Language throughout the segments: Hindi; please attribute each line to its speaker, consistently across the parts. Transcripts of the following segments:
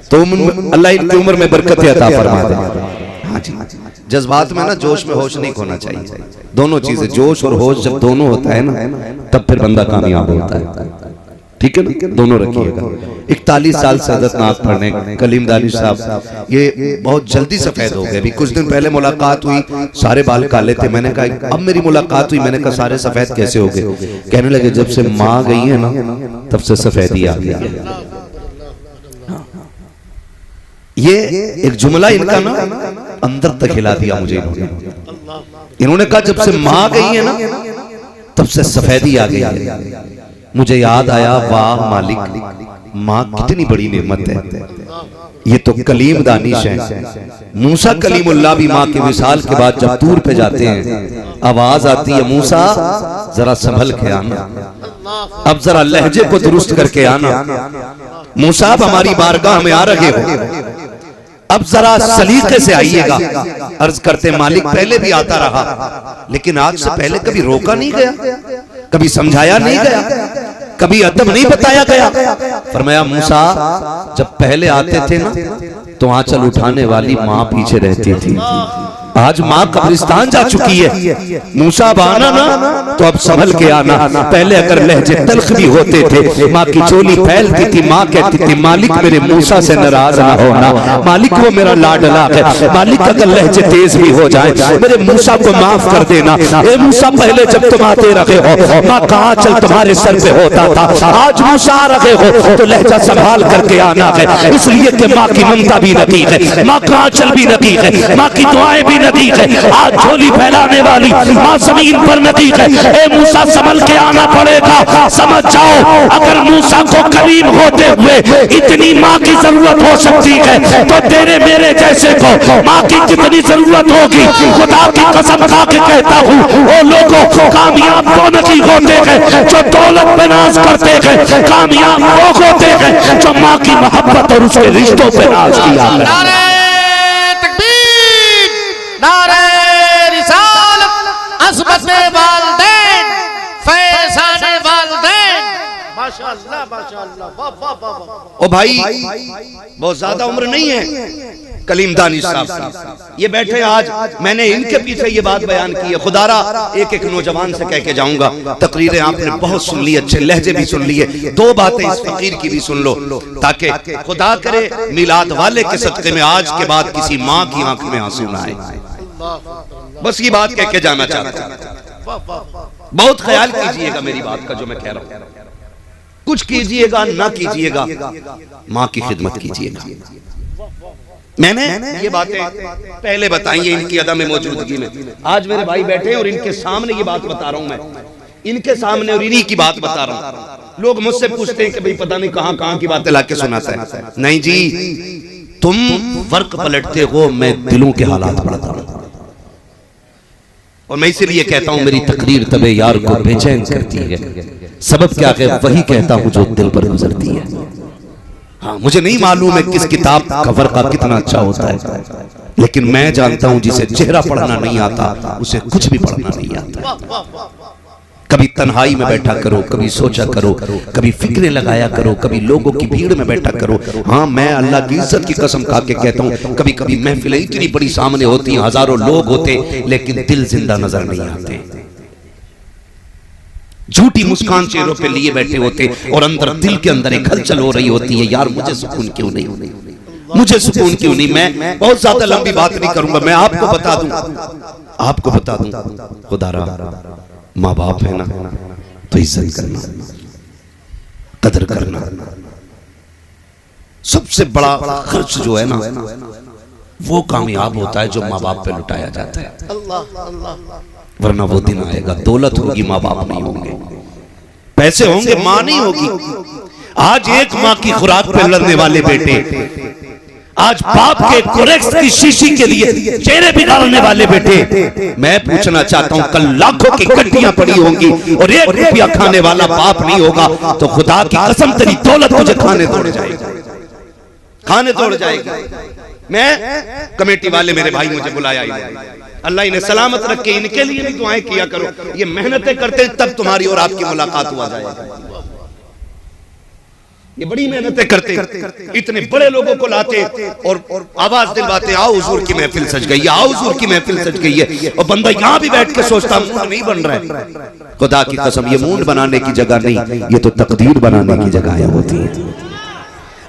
Speaker 1: तो अल्लाह इनकी उम्र में बरकत अता फरमा दे। हाँ जी, जज्बात में ना जोश में होश नहीं खोना चाहिए। दोनों चीजें, जोश और होश जब दोनों होता है ना तब फिर बंदा कामयाब होता है। ठीक है ना, दोनों रखिएगा। 41 साल से हज़रत नात पढ़ने कलीम दानिश साहब, ये बहुत जल्दी सफेद हो गए। अभी कुछ दिन पहले मुलाकात हुई, सारे बाल काले थे। मैंने कहा अब मेरी मुलाकात हुई, मैंने कहा सारे सफेद कैसे हो गए? कहने लगे जब से माँ गई है ना तब से सफेदी आ गई है। ये एक जुमला इनका ना अंदर तक हिला दिया मुझे। इन्होंने कहा जब से माँ गई है ना तब से सफेदी आ गई है। मुझे याद आया, वाह मालिक, माँ कितनी बड़ी नेमत है। ये तो कलीम दानिश है। मूसा कलीमुल्लाह भी माँ के विसाल के बाद जब तूर पे जाते हैं, आवाज आती है मूसा जरा संभल के आना, अब जरा लहजे को दुरुस्त करके आना। मूसा अब हमारी बारगाह में आ रहे हो, अब जरा सलीके से आइएगा। अर्ज करते मालिक पहले भी आता रहा, लेकिन आज से पहले कभी रोका नहीं गया, कभी समझाया नहीं गया, कभी अदब नहीं बताया गया। फरमाया मूसा जब पहले आते थे ना तो आंचल उठाने वाली माँ पीछे रहती थी, आज माँ कब्रिस्तान जा चुकी है। मूसा अब आना ना तो अब संभल के आना। पहले अगर लहजे तल्ख भी होते थे, माँ की चोली फैलती थी, माँ कहती थी मालिक मेरे मूसा से नाराज ना होना, मालिक वो मेरा लाडला है, मालिक अगर लहजे तेज भी हो जाए मेरे मूसा को माफ कर देना। ए मूसा पहले जब तुम आते रहे हो माँ का आंचल तुम्हारे सर पे होता था, आज मूसा आ रहे हो तो लहजा संभाल करके आना है। इसलिए कि माँ की ममता भी नदी है, माँ का आंचल भी नदी है, माँ की दुआएं भी नदी है। आज झोली फैलाने वाली माँ जमीन पर नदी है। ए मूसा संभल के आना पड़ेगा। समझ जाओ अगर मूसा को करीम होते हुए इतनी माँ की जरूरत हो सकती है तो तेरे मेरे जैसे को माँ की कितनी जरूरत होगी। खुदा की कसम खा के कहता हूँ, वो लोगों कामयाब वो नहीं होते हैं जो दौलत पे नाज करते हैं, कामयाब वो होते हैं जो माँ की मोहब्बत और उसके रिश्तों पे नाज किया है। ओ भाई बहुत ज्यादा उम्र नहीं है कलीम दानिश साहब, ये बैठे आज मैंने इनके पीछे ये बात बयान की है। खुदारा एक एक नौजवान से कह के जाऊंगा, तकरीरें आपने बहुत सुन ली, अच्छे लहजे भी सुन लिए, दो बातें इस फकीर की भी सुन लो ताकि खुदा करे मिलाद वाले के सदके में आज के बाद किसी माँ की आंख में आंसू ना आए। बस ये बात कह के जाना चाहता हूं। बहुत ख्याल कीजिएगा मेरी बात का जो मैं कह रहा हूं, कुछ कीजिएगा ना कीजिएगा, माँ की खिदमत कीजिएगा। मैंने ये बातें पहले बताई है इनकी अदम मौजूदगी में। आज मेरे भाई बैठे हैं और इनके सामने ये बात बता रहा हूं मैं, इनके सामने और इन्हीं की बात बता रहा हूं। लोग मुझसे पूछते हैं कि भाई पता नहीं कहां की बातें लाके सुनाता है। नहीं जी, तुम वर्क पलटते हो, मैं दिलों के हालात पढ़ता हूं। और मैं इसीलिए कहता हूं मेरी तकरीर तबे यार को बेचैन करती है। सबब क्या है, वही कहता हूं जो दिल पर गुजरती है। हाँ, मुझे नहीं मालूम है किस किताब कवर का कितना अच्छा होता है, लेकिन मैं जानता हूं जिसे चेहरा पढ़ना नहीं आता उसे कुछ भी पढ़ना नहीं आता। कभी तन्हाई में बैठा करो, कभी सोचा करो, कभी फिक्रें लगाया करो, कभी लोगों की भीड़ में बैठा करो। हाँ, मैं अल्लाह की इज्जत की कसम खा के कहता हूँ, कभी कभी महफिलें इतनी बड़ी सामने होती हैं, हजारों लोग होते, लेकिन दिल जिंदा नजर नहीं आते। झूठी मुस्कान चेहरों पे लिए बैठे होते और अंदर दिल के अंदर एक हलचल हो रही होती है, यार मुझे सुकून क्यों नहीं, मुझे सुकून क्यों नहीं। मैं बहुत ज्यादा लंबी बात नहीं करूंगा, मैं आपको बता दूं खुदारा माँ बाप है ना तो इज्जत करना, कदर करना। सबसे बड़ा खर्च जो है ना वो कामयाब होता है जो माँ बाप पे लुटाया जाता है। वरना वो दिन आएगा, दौलत होगी माँ बाप नहीं होंगे, पैसे होंगे माँ नहीं होगी। आज एक माँ की खुराक पे लड़ने वाले बेटे, आज बाप के कोरेक्स की शीशी के लिए चेहरे बिगाड़ने वाले बेटे। मैं पूछना चाहता हूं, कल लाखों की गड्डियां पड़ी होंगी और 1 रुपया खाने वाला बाप नहीं होगा तो खुदा की कसम तेरी दौलत मुझे खाने तोड़ जाएगी। मैं कमेटी वाले मेरे भाई मुझे बुलाया, अल्लाह इन्हें सलामत रखे, इनके लिए भी दुआएं किया करो। ये मेहनतें करते तब तुम्हारी और आपकी मुलाकात हुआ जाएगी। ये बड़ी मेहनतें करते, इतने बड़े लोगों को लाते और आवाज दिलवाते, आओ हुजूर की महफिल सज गई है, आओ हुजूर की महफिल सज गई है। और बंदा यहाँ भी बैठ के सोचता मूड नहीं बन रहा है। खुदा की कसम, ये मूड बनाने की जगह नहीं, ये तो तकदीर बनाने की जगह होती है।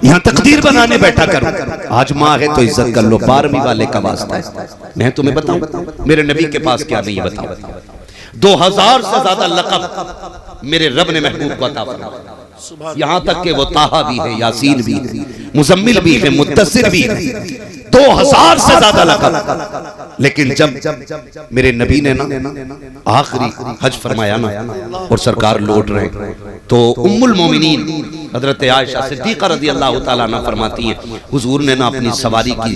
Speaker 1: यहाँ तकदीर बनाने बैठा कर। आज माँ है तो इज्जत कर लो, 12वीं वाले का वास्ता है। मैं तुम्हें बताऊं मेरे नबी के पास क्या नहीं, बताऊं 2000 से ज्यादा लक़ब मेरे रब ने महबूब को अता फरमाया। यहाँ तक कि वो ताहा भी है, यासीन भी है, मुज़म्मिल भी है, मुद्दस्सिर भी है, 2000 से ज्यादा लक़ब। लेकिन जब मेरे नबी ने ना आखिरी हज फरमाया ना और सरकार लौट रहे, तो उम्मुल मोमिनीन हजरत आयशा सिद्दीक़ा रज़ियल्लाहु ताला अन्हा फरमाती है, हुजूर ने ना अपनी सवारी की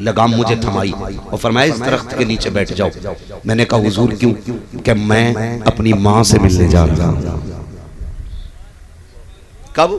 Speaker 1: लगाम मुझे थमाई और फरमाया इस दरख्त के नीचे बैठ जाओ। मैंने कहा हुजूर क्यों? कि मैं अपनी माँ से मिलने जा रहा हूँ। कब?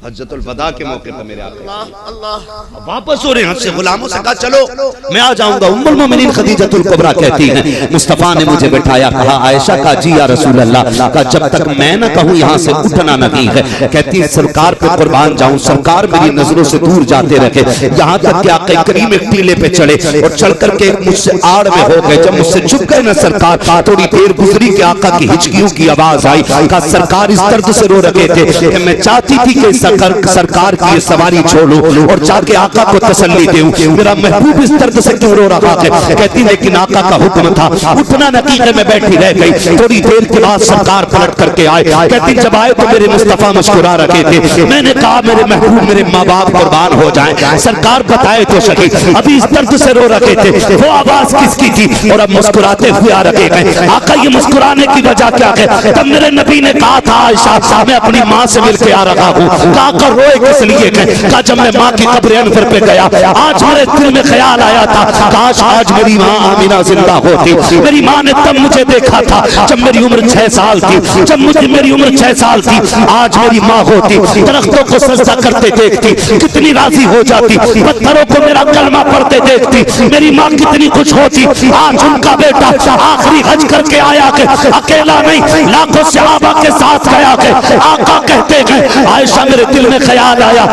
Speaker 1: हज्जतुल वदा के मौके पर मेरे आका वापस हो रहे हैं, गुलामों से कहा चलो मैं आ जाऊंगा। उम्मुल मोमिनीन खदीजतुल कुबरा कहती हैं, मुस्तफा ने मुझे बिठाया, कहा आयशा का जी या रसूल अल्लाह का, जब तक मैं ना कहूं यहां से उठना नहीं है। कहती है सरकार पे कुर्बान जाऊं, सरकार मेरी नजरों से दूर जाते रहे, यहाँ तक कि आका करीम एक टीले पे चढ़े और चढ़ करके मुझसे आड़ में हो गए। जब मुझसे झुक गए ना सरकार, थोड़ी देर गुजरी कि आका की हिचकियों की आवाज आई। कहा सरकार इस दर्द से रो रहे थे कि मैं चाहती थी कि सरकार की सवारी छोड़ो और जाके आका को तसल्ली दूं, मेरा महबूब इस दर्द से क्यों रो रहा है। कहती लेकिन आका का हुक्म था, उठना नतीजे में बैठी रह गई। थोड़ी देर के बाद सरकार पलट करके आए। कहती जब आए तो मेरे मुस्तफा मुस्कुरा रखे थे। मैंने कहा मेरे महबूब मेरे माँ बाप कुर्बान हो जाए। सरकार बताए तो सही, अभी इस दर्द से रो रखे थे, वो आवाज किसकी थी? और अब मुस्कुराते हुए आ रखे गए। आका ये मुस्कुराने की वजह क्या है? तब मेरे नबी ने कहा था आयशा मैं अपनी माँ से मिलकर आ रहा हूँ। रोए किस लिए गए? कहा जब मैं माँ की कब्र अनवर पे गया, आज मेरे दिल में ख्याल आया था, काश आज मेरी माँ आमिना जिंदा होती। मेरी माँ ने तब मुझे देखा था जब मेरी उम्र 6 साल थी, जब मेरी उम्र 6 साल थी, आज मेरी माँ होती, दरख्तों को सजदा करते देखती, कितनी राजी हो जाती, पत्थरों को मेरा कलमा पढ़ते देखती, मेरी माँ कितनी खुश होती। आज उनका बेटा आखिरी हज करके आया के अकेला नहीं, लाखों सहाबा के साथ गया के आका कहते गए आयशा मेरे दिल में ख्याल आया,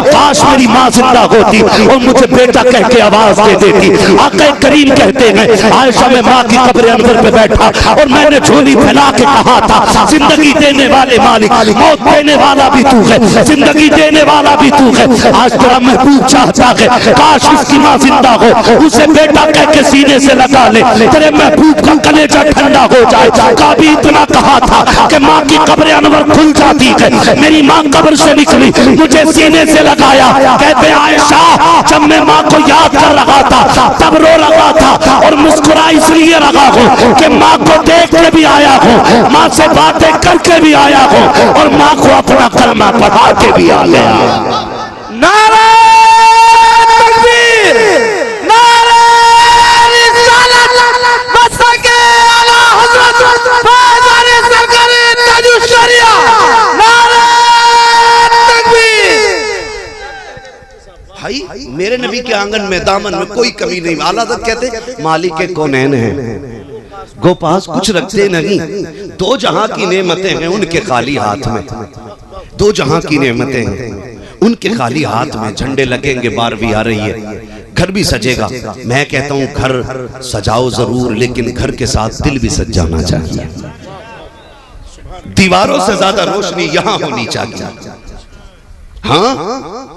Speaker 1: काश मेरी माँ जिंदा होती और मुझे बेटा कह के आवाज दे देती। आका करीम कहते हैं आयशा में माँ की कब्र अनवर पे बैठा और मैंने झोली फैला के कहा था जिंदगी देने वाले मालिक, मौत देने वाला भी तू है, जिंदगी देने वाला भी तू है। आज तेरा महबूब चाहता है काश उसकी माँ जिंदा हो, उसे बेटा कह के सीने से लगा ले, तेरे महबूब का कलेजा ठंडा हो जाए। कभी इतना कहा था कि माँ की कब्र अनवर खुल जाती है, मेरी माँ कब्र से निकली, मुझे सीने से लगाया। कहते आयशा जब मैं माँ को याद कर रहा था तब रो रहा था और मुस्कुरा इसलिए रहा हूँ कि माँ को देख के भी आया हूँ, माँ से बातें करके भी आया हूँ और माँ को अपना कलमा पढ़ा के भी आ गया। नारे तकबीर, नारे रिसालत, मस्तके आला हज़रत फ़ैज़ सरकारी ताजुश शरिया, नारे भाई मेरे नबी के आंगन में दामन में कोई कमी नहीं। आला हज़रत कहते मालिक के कौनैन हैं, गो पास कुछ रखते नहीं, दो जहां की नेमतें हैं उनके खाली हाथ में, दो जहां की नेमतें हैं उनके खाली हाथ में। झंडे लगेंगे, 12वीं आ रही है, घर भी सजेगा। मैं कहता हूं घर सजाओ जरूर, लेकिन घर के साथ दिल भी सज जाना चाहिए। दीवारों से ज्यादा रोशनी यहां होनी चाहिए। हाँ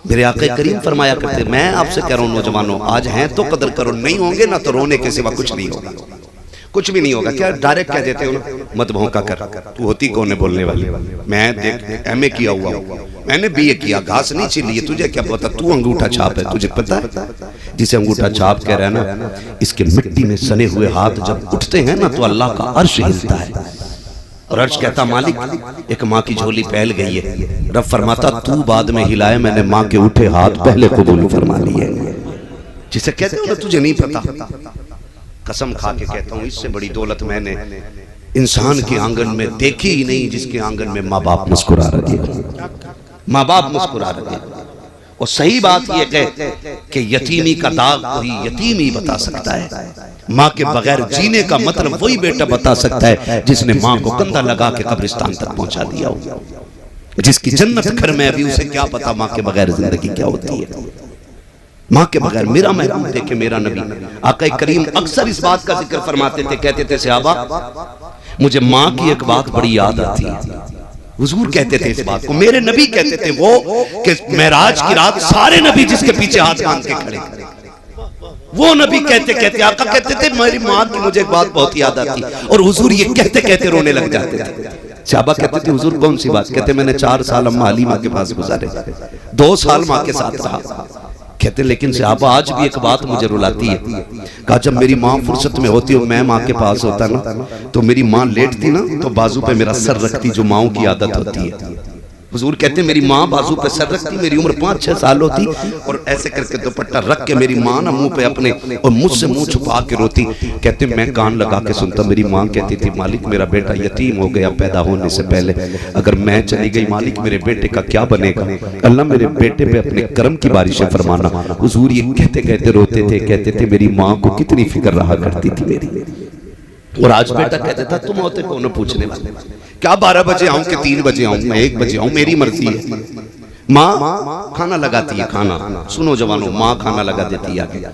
Speaker 1: मेरे आका करीम फरमाया करते, मैं आपसे कह रहा हूं नौजवानों आज हैं तो कदर करो, नहीं होंगे ना तो रोने के सिवा कुछ नहीं होगा, कुछ भी नहीं होगा। क्या डायरेक्ट कह देते हो ना, मत भौंका कर, तू होती कौन है बोलने वाली? मैं देख MA किया हुआ हूं, मैंने BA किया, घास नहीं छिली, तुझे क्या पता? तू अंगूठा छाप है, तुझे पता है जिसे अंगूठा छाप कह रहा है ना, इसके मिट्टी में सने हुए हाथ जब उठते हैं ना तो अल्लाह का अर्श हिलता है और अर्श कहता मालिक एक माँ की झोली फैल गई है। रब फरमाता तू बाद में हिलाए, मैंने माँ के उठे हाथ पहले कबूल फरमा लिए। जिसे कहते हो ना तुझे नहीं पता, कसम खा के कहता हूँ इससे बड़ी दौलत मैंने इंसान के आंगन में देखी ही नहीं, जिसके आंगन में माँ बाप मुस्कुरा रहे, माँ बाप मुस्कुरा रहे। और सही बात यह है कि यतीमी का दाग कोई यतीम ही बता सकता है, माँ के बगैर जीने का मतलब वही बेटा बता सकता है जिसने माँ को कंधा लगा के कब्रिस्तान तक पहुंचा दिया हो। जिसकी जन्नत घर में अभी उसे क्या पता माँ के बगैर जिंदगी क्या होती है। माँ के बगैर मेरा महबूब देखे मेरा नबी आका करीम अक्सर इस बात का जिक्र फरमाते थे, कहते थे सहाबा मुझे माँ की एक बात बड़ी याद आती है। हुजूर कहते थे इस बात को, मेरे नबी कहते थे वो कि मेराज की रात सारे नबी जिसके पीछे हाथ बांध के खड़े, वो नबी कहते कहते आका कहते थे मेरी माँ की मुझे एक बात बहुत याद आती, और हुजूर ये कहते कहते रोने लग जाते थे। सहाबा कहते थे हुजूर कौन सी बात? कहते मैंने 4 साल अम्मा हलीमा के पास गुजारे, 2 साल माँ के साथ रहा। कहते लेकिन सहाबा आज भी एक बात मुझे रुलाती है। कहा जब मेरी माँ फुर्सत में होती और मैं माँ के पास होता ना, तो मेरी माँ लेटती ना तो बाजू पे मेरा सर रखती, जो माँओं की आदत होती है। हुजूर कहते मेरी माँ बाजू पे सर रखती, मेरी उम्र 5-6 साल होती, और ऐसे करके दुपट्टा रख के मेरी माँ ना मुंह पे अपने और मुझसे मुंह छुपा के रोती। कहते मैं कान लगा के सुनता। मेरी माँ कहती थी मालिक मेरा बेटा यतीम हो गया पैदा होने से पहले, अगर मैं चली गई मालिक मेरे बेटे का क्या बनेगा? अल्लाह मेरे बेटे पे अपने कर्म की बारिशें फरमाना। हुजूर ये कहते कहते रोते थे, कहते थे मेरी माँ को कितनी फिक्र रहा करती थी मेरी। और आज बेटा कहते था तुम होते कौन पूछने वाले, क्या 12 बजे आऊं कि 3 बजे आऊं, मैं 1 बजे आऊं, मेरी मर्जी है। माँ खाना लगाती है, खाना सुनो जवानों, माँ खाना लगा देती है,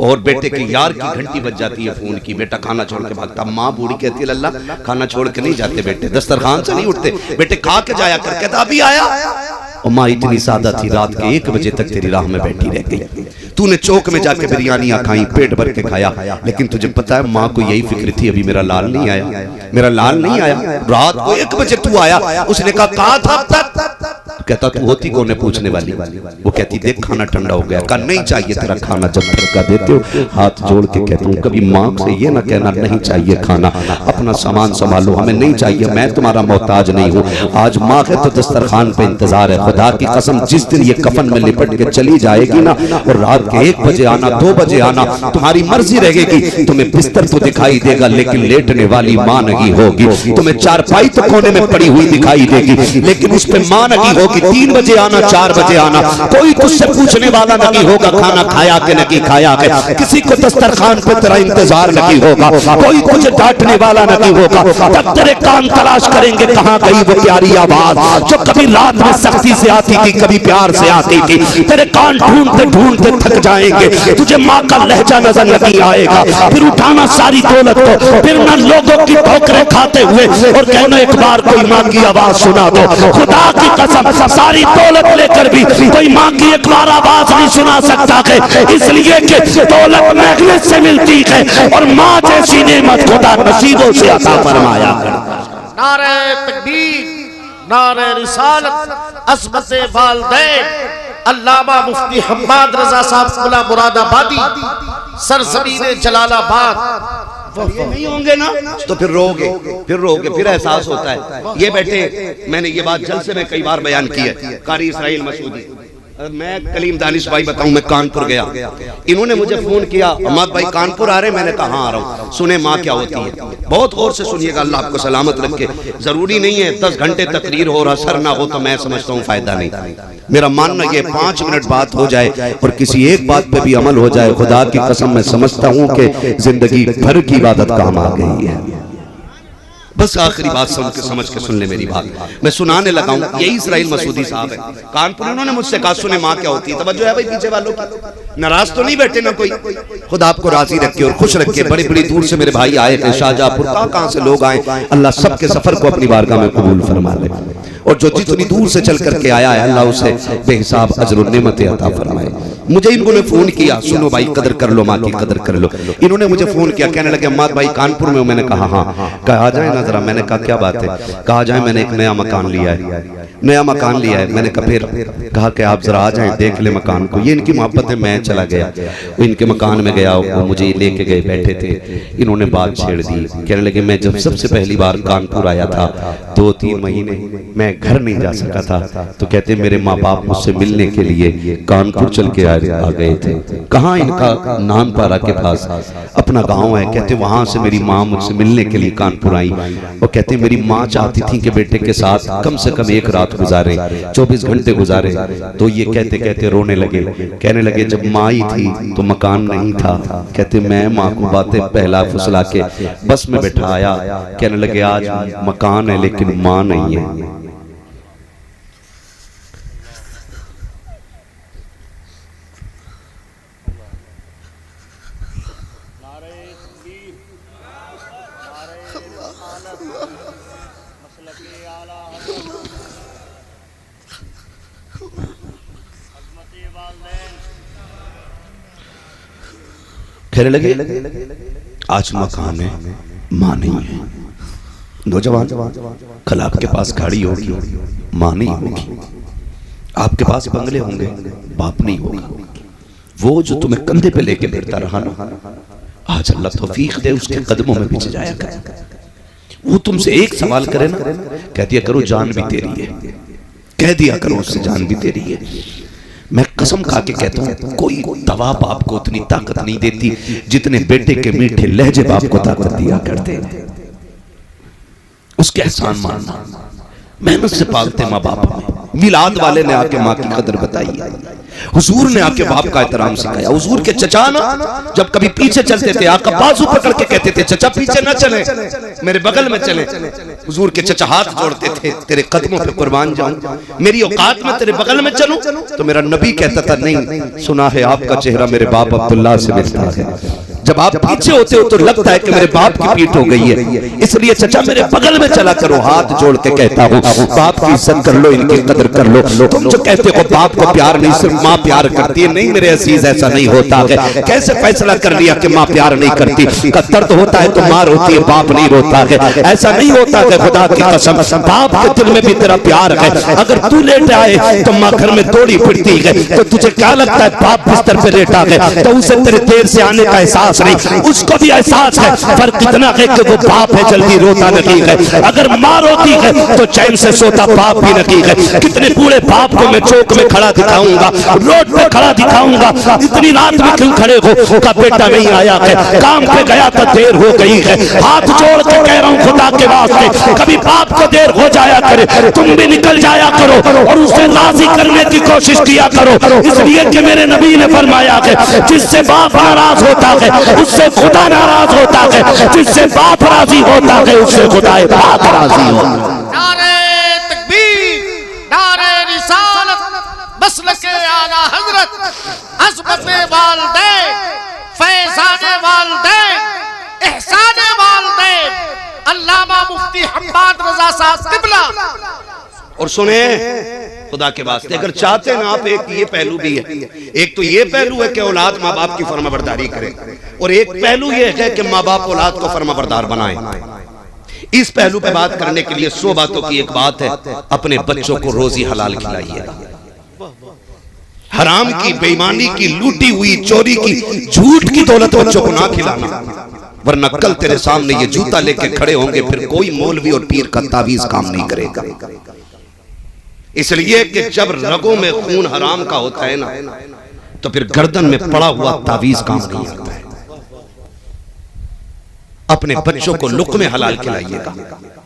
Speaker 1: और बेटे के यार की घंटी बज जाती है फोन की, बेटा खाना छोड़ के भागता। माँ बूढ़ी कहती है लल्ला खाना छोड़ के नहीं जाते बेटे, दस्तरखान से नहीं उठते बेटे, खा के जाया कर। कहता अभी आया। और माँ इतनी सादा थी, रात के 1 बजे तक तेरी राह में बैठी रह गई। तूने चौक में जाके बिरयानियां खाई, पेट भर के खाया, लेकिन तुझे पता है माँ को यही फिक्र थी अभी मेरा लाल नहीं आया, मेरा लाल नहीं आया। रात को 1 बजे तू आया, उसने कहा था अब तक? कहता तू होती कौन है पूछने वाली? वो कहती देख खाना ठंडा हो गया। कहा नहीं चाहिए तेरा खाना, जब धक्का देते हो हाथ जोड़ के कहता हूँ कभी माँ से ये ना कहना नहीं चाहिए खाना, अपना सामान संभालो, हमें नहीं चाहिए, मैं तुम्हारा मोहताज नहीं हूँ। आज माँ है तो दस्तरखान पे इंतजार है। खुदा की कसम जिस दिन ये कफन में लिपट के चली जाएगी ना, और रात के 1 बजे आना 2 बजे आना तुम्हारी मर्जी रहेगी। तुम्हें बिस्तर तो दिखाई देगा लेकिन लेटने वाली माँ नहीं होगी। तुम्हें चारपाई तो कोने में पड़ी हुई दिखाई देगी लेकिन उस पर माँ नहीं होगी। 3 बजे आना 4 बजे आना, कोई तुझसे पूछने वाला नहीं होगा खाना खाया कि नहीं खाया है, किसी को दस्तरखान पे तेरा इंतजार नहीं होगा, कोई तुझे डांटने वाला नहीं होगा। तब तेरे कान तलाश करेंगे कहाँ गई वो प्यारी आवाज जो कभी रात में सख्ती से आती थी, कभी प्यार से आती थी। तेरे कान ढूंढते ढूंढते थक जाएंगे, तुझे माँ का लहजा नजर नहीं आएगा। फिर उठाना सारी दौलत को, फिर ना लोगों की ठोकरें खाते हुए और कहना एक बार कोई माँ की आवाज सुना दो। खुदा की कसम सारी दौलत लेकर भी कोई माँ की एक बार आवाज नहीं सुना सकता है, इसलिए कि दौलत मैगनेट से मिलती है और माँ जैसी नेमत खुदा नसीबों से अता फरमाया।
Speaker 2: नारे तकबीर, नारे रिसालत, अज़मते वालिदैन। अल्लामा मुफ्ती हम्माद रजा साहब मुला मुरादाबादी, सरजमीने जलालाबाद।
Speaker 1: ये नहीं होंगे ना तो फिर रोगे, फिर एहसास होता है। ये बैठे, मैंने ये बात जलसे में कई बार बयान की है। कारी इसराइल मसूदी, मैं कलीम दानिश भाई बताऊं, मैं कानपुर गया, इन्होंने मुझे फोन किया अहमद भाई कानपुर आ रहे, मैंने कहा हाँ आ रहा हूँ। सुने माँ क्या होती है, बहुत गौर से सुनिएगा, अल्लाह आपको सलामत रखे। जरूरी नहीं है 10 घंटे तकरीर हो रहा असर ना हो तो मैं समझता हूँ फायदा नहीं। मेरा मानना ये 5 मिनट बात हो जाए और किसी एक बात पे भी अमल हो जाए, खुदा की कसम मैं समझता हूँ कि जिंदगी भर की इबादत काम आ गई है। बस आखिरी बात समझ के सुन ले मेरी बात, मैं सुनाने लगा हूँ। यही इसराइल मसूदी साहब है कानपुर, उन्होंने मुझसे कहा सुने माँ क्या होती है। तवज्जो है भाई पीछे वालों की, नाराज तो नहीं बैठे ना कोई, खुदा आपको राजी रखे और खुश रखे। बड़ी बड़ी दूर से मेरे भाई आए थे, शाहजहांपुर कहाँ से लोग आए, अल्लाह सबके सफर को अपनी बारगाह में कबूल फरमा ले, और जो जितनी दूर से चल करके आया है अल्लाह उसे बेहिसाब अजर और नेमतें अता फरमाए। मुझे इन्होंने फोन किया, सुनो भाई कदर कर लो, माँ की कदर कर लो। इन्होंने मुझे फोन किया, कहने लगे अम्माद भाई कानपुर में, मैंने कहा हाँ, कहा आ जाए ना जरा। मैंने कहा क्या बात है, कहा जाए मैंने एक नया मकान लिया है, नया मकान लिया है। मैंने कहा फिर, कहा कि आप जरा आ जाएं देख ले मकान को। ये इनकी मोहब्बत है, मैं चला गया इनके मकान में गया, वो मुझे लेके गए, बैठे थे, इन्होंने बात छेड़ दी। कहने लगे मैं जब सबसे पहली बार कानपुर आया था 2-3 महीने मैं घर नहीं जा सका था, तो कहते मेरे माँ बाप मुझसे मिलने के लिए कानपुर चल के आ गए थे। कहाँ इनका नानपारा के पास अपना गांव है, कहते वहां से मेरी माँ मुझसे मिलने के लिए कानपुर आई। और कहते मेरी माँ चाहती थी कि बेटे के साथ कम से कम एक रात गुजारे, 24 घंटे गुजारे। तो ये कहते कहते रोने लगे, कहने लगे जब माँ आई थी तो मकान नहीं था। कहते मैं माँ को बातें पहला फुसला के बस में बैठाया, कहने लगे आज मकान है लेकिन माँ नहीं है। कहने लगे आज मकान में मां नहीं है। नौजवान, कल आपके पास गाड़ी होगी, मां नहीं होगी। आपके पास बंगले होंगे, बाप नहीं होगा। वो जो तुम्हें कंधे पे लेके फिरता रहा ना, आज अल्लाह तौफीक दे उसके कदमों में पीछे जाया कर। वो तुमसे एक सवाल करे ना, कह दिया करो जान भी तेरी है, कह दिया करो उससे जान भी तेरी है। मैं कसम खा के कहता हूं कोई दवा बाप को उतनी ताकत नहीं देती जितने बेटे के मीठे लहजे बाप को ताकत दिया करते हैं। उसके एहसान मानना, मेहनत से पालते माँ बाप हमें। मिलाद वाले ने आके माँ की कदर बताई, हुजूर ने आके बाप का एहतराम सिखाया। हुजूर के चचा ना जब कभी पीछे चलते थे, आका बाजू पकड़ के कहते थे चचा पीछे ना चले, मेरे बगल में चले। हुजूर के चचा हाथ जोड़ते थे, तेरे कदमों पे कुर्बान जाऊं, मेरी औकात में तेरे बगल में चलूं। तो मेरा नबी कहता था नहीं, सुना है आपका चेहरा मेरे बाप अब्दुल्ला से मिलता है। जब आप पीछे होते हो तो लगता है कि मेरे बाप की पीठ हो गई है, इसलिए चचा मेरे बगल में चला करो। हाथ जोड़ के कहता हूँ बाप की इज्जत कर लो, इनकी कदर कर लो। तुम जो कहते हो बाप को प्यार नहीं, सिर्फ माँ प्यार करती है, नहीं मेरे अजीज ऐसा नहीं होता है। कैसे फैसला कर लिया कि माँ प्यार नहीं करती? का दर्द होता है तो माँ रोती है, बाप नहीं रोता है। ऐसा नहीं होता है, खुदा की कसम बाप के दिल में भी तेरा प्यार है। अगर तू लेट आए तो माँ घर में दौड़ी फिरती है, तो तुझे क्या लगता है बाप बिस्तर पे लेटा है तो उसे तेरे देर से आने का एहसास नहीं, उसको भी एहसास है। पर कितना है कि वो बाप है जल्दी रोता नहीं है। अगर माँ रोती है तो चैन से सोता बाप भी नहीं है। कितने बूढ़े बाप को मैं चौक में खड़ा दिखाऊंगा, रोड पे खड़ा दिखाऊंगा, इतनी रात में क्यों खड़े हो? का बेटा नहीं आया है, काम पे गया तो देर हो गई है। हाथ जोड़ के कह रहा हूँ खुदा के वास्ते, कभी बाप को देर हो जाया करे, तुम भी निकल जाया करो और उसे राजी करने की कोशिश किया करो। इसलिए कि मेरे नबी ने फरमाया है जिससे बाप नाराज होता है उससे खुदा नाराज होता है, जिससे बाप राजी होता है उससे खुदा पाक राजी होता है।
Speaker 2: नारे तकबीर, नारे रिसालत, मसलके आला हजरत, अज़मते वालिदैन, फैज़ाने वालिदैन, एहसाने वालिदैन, अल्लामा मुफ्ती हम्माद रजा साहब किबला।
Speaker 1: और सुने खुदा के वास्ते, अगर चाहते ना आप, एक ये पहलू भी है। एक तो ये पहलू है कि औलाद माँ बाप की फर्माबरदारी करे, और एक पहलू ये है कि माँ बाप औलाद को फर्माबरदार बनाए। इस पहलू पे बात करने के लिए 100 बातों की एक बात है, अपने बच्चों को रोजी हलाल खिलाइएगा। हराम की, बेईमानी की, लूटी हुई, चोरी की, झूठ की दौलत बच्चों को ना खिलाना, वरना कल तेरे सामने ये जूता लेके खड़े होंगे, फिर कोई मौलवी और पीर का तावीज काम नहीं करेगा। इसलिए कि जब रगों में खून हराम का होता है ना, तो फिर गर्दन में पड़ा हुआ तावीज काम नहीं आता है। अपने बच्चों को लुक़्मे हलाल खिलाइएगा।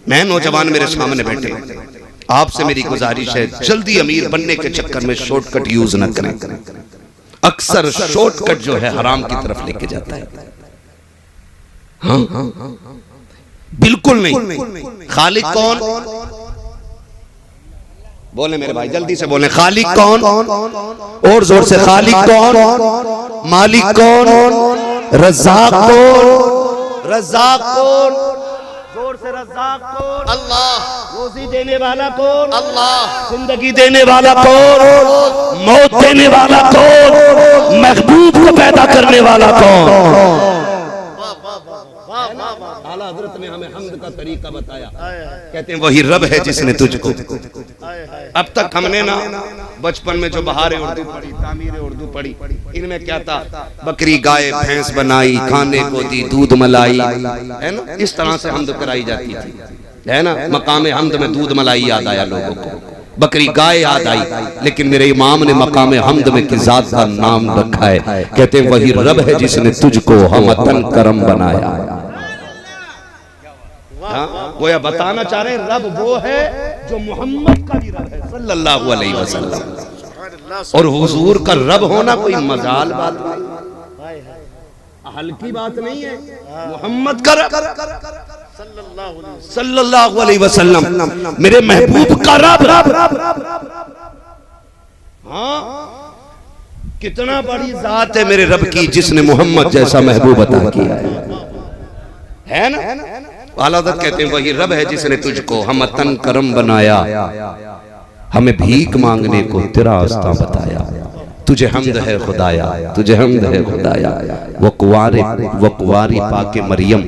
Speaker 1: मैं नौजवान मेरे सामने बैठे, आपसे मेरी गुजारिश है जल्दी अमीर बनने के चक्कर में शॉर्टकट यूज न करें। अक्सर शॉर्टकट जो है हराम की तरफ लेके जाता है। हाँ, बिल्कुल नहीं। खालिक कौन? बोले मेरे भाई, जल्दी से बोले। खालिक कौन? और जोर से। खालिक कौन? मालिक कौन? रज़्ज़ाक़ कौन? रज़्ज़ाक़ कौन? जोर से। रज़्ज़ाक़ कौन?
Speaker 2: अल्लाह।
Speaker 1: रोजी देने वाला कौन?
Speaker 2: अल्लाह।
Speaker 1: जिंदगी देने वाला कौन? मौत देने वाला कौन? महबूब को पैदा करने वाला कौन? आला हज़रत ने हमें हम्द का तरीका बताया। कहते हैं वही रब है जिसने तुझको। अब तक हमने ना बचपन में जो बहारे उर्दू पढ़ी, तामीर उर्दू पढ़ी, इनमें क्या था? बकरी गाय भैंस बनाई, खाने को दी दूध मलाई, है ना? इस तरह से हम्द कराई जाती थी, है ना? मकाम हम्द में दूध मलाई याद आया लोगों को, बकरी गाय याद आई, लेकिन मेरे इमाम ने मकाम हम्द में की जात का नाम रखा है। कहते हैं वही रब है जिसने तुझको हमतन करम बनाया। गोया बताना चाह रहे हैं रब वो है जो मोहम्मद का भी रब है सल्लल्लाहु अलैहि वसल्लम। और हुजूर का रब होना कोई मजाल बात नहीं, हल्की बात नहीं है। मोहम्मद का रब सल्लल्लाहु अलैहि वसल्लम, मेरे महबूब का रब। हाँ, कितना बड़ी जात है मेरे रब की जिसने मोहम्मद जैसा महबूब अता किया है ना? आला हज़रत कहते हैं वही रब है जिसने तुझको हमतन करम बनाया, हमें भीख मांगने को तेरा रास्ता बताया। तुझे हमद है खुदाया, तुझे हमद है खुदाया। वो कुंवारी पाके मरियम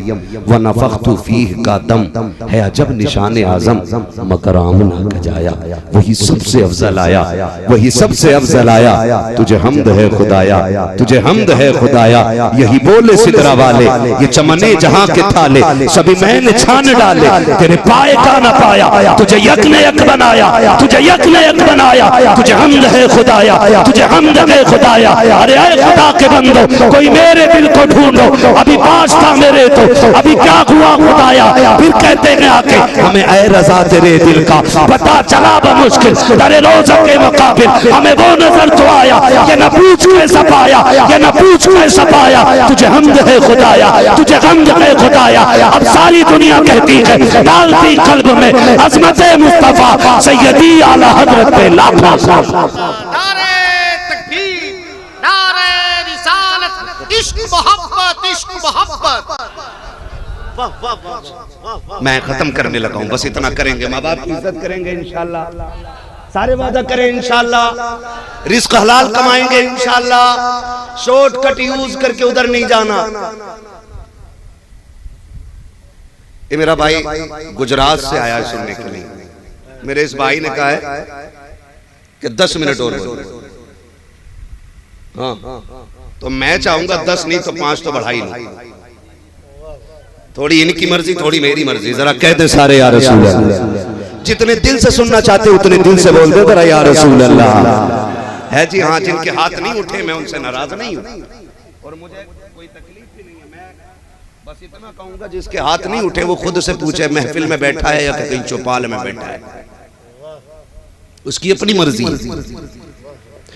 Speaker 1: व नफख्तु फीह का दम है अजब निशान आजम मगर आमना गजाया। वही सबसे अफजल आया, वही सबसे अफजल आया। तुझे हमद है खुदाया, तुझे हमद है खुदाया। यही बोले सिदरा वाले ये चमने जहां के थाले सभी मैंने छान डाले तेरे पाए का न पाया। तुझे यक ने यक बनाया, तुझे यक ने यक बनाया। तुझे हमद है खुदाया, तुझे हमद है खुदाया। अरे ऐ खुदा के बंदो कोई मेरे दिल को ढूंढो, अभी पास था मेरे तो अभी क्या हुआ खुदाया। फिर कहते हैं आके हमें ऐ रजा तेरे दिल का पता चला बमुश्किल तेरे रोज़ा के मुकाबिल हमें वो नजर तो आया। ये न पूछ कैसा पाया, ये न पूछ कैसा पाया। तुझे हमद है खुदाया, तुझे हमद है खुदाया। अब सारी दुनिया कहती है डालती कल्ब में अज़मत मुस्तफा सैयदी आला हज़रत पे लाखों
Speaker 2: नारे तकबीर, नारे रिसालत, इश्क मोहब्बत, इश्क मोहब्बत। वाह वाह वाह वाह वाह।
Speaker 1: मैं खत्म करने लगा हूं, बस इतना करेंगे। माँ बाप की इज्जत करेंगे इंशाल्लाह, सारे वादा करें इंशाल्लाह। रिस्क हलाल कमाएंगे इंशाल्लाह। शॉर्टकट यूज करके उधर नहीं जाना। ये मेरा भाई गुजरात से आया है सुनने के लिए। मेरे इस भाई ने कहा है कि 10 मिनट और हाँ, तो मैं चाहूंगा 10 नहीं तो 5 तो बढ़ा ही नहीं। थोड़ी इनकी मर्जी थोड़ी मेरी मर्जी। जरा कह दे सारे या रसूल अल्लाह। जितने दिल से सुनना चाहते उतने दिल से बोल दे जरा या रसूल अल्लाह। है जी हाँ, जिनके हाथ नहीं उठे मैं उनसे नाराज नहीं हूँ और मुझे कोई तकलीफ भी नहीं है। मैं बस इतना कहूंगा जिसके हाथ नहीं उठे वो खुद से पूछे महफिल में बैठा है या कहीं चौपाल में बैठा है, उसकी अपनी मर्जी है।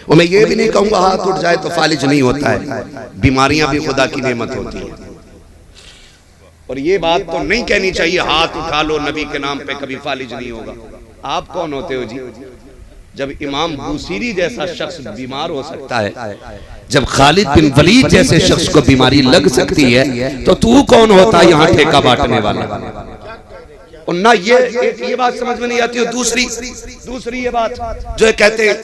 Speaker 1: और मैं ये भी नहीं कहूंगा हाथ उठ जाए तो फालिज नहीं होता है। बीमारियां भी खुदा की नेमत होती है। और ये बात तो नहीं कहनी चाहिए हाथ उठा लो नबी के नाम पे कभी फालिज नहीं होगा। आप कौन होते हो जी? जब इमाम बूसीरी जैसा शख्स बीमार हो सकता है, जब खालिद बिन वलीद जैसे शख्स को बीमारी लग सकती है, तो तू कौन होता है यहाँ ठेका बांटने वाला? और ना ये बात समझ में नहीं आती। और दूसरी ये बात जो कहते हैं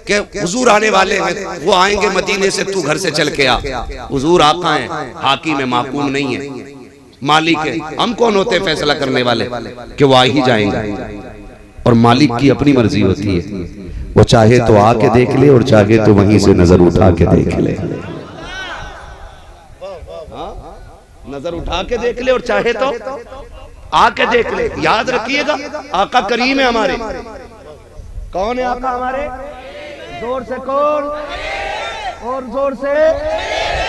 Speaker 1: कि हुजूर आने वाले हैं, वो आएंगे मदीने से, तू घर से चल के आ। हुजूर आका है, हाकिम है, माकूम नहीं है, मालिक है। हम कौन होते हैं फैसला करने वाले कि वो आ ही जाएंगे? और मालिक की अपनी मर्जी होती है। वो चाहे तो आके देख ले और चाहे तो वहीं से नजर उठा के देख ले। नजर उठा के देख ले और चाहे तो आके देख ले। याद रखिएगा आका करीम है हमारे। कौन है आका हमारे? जोर से कौन? और जोर से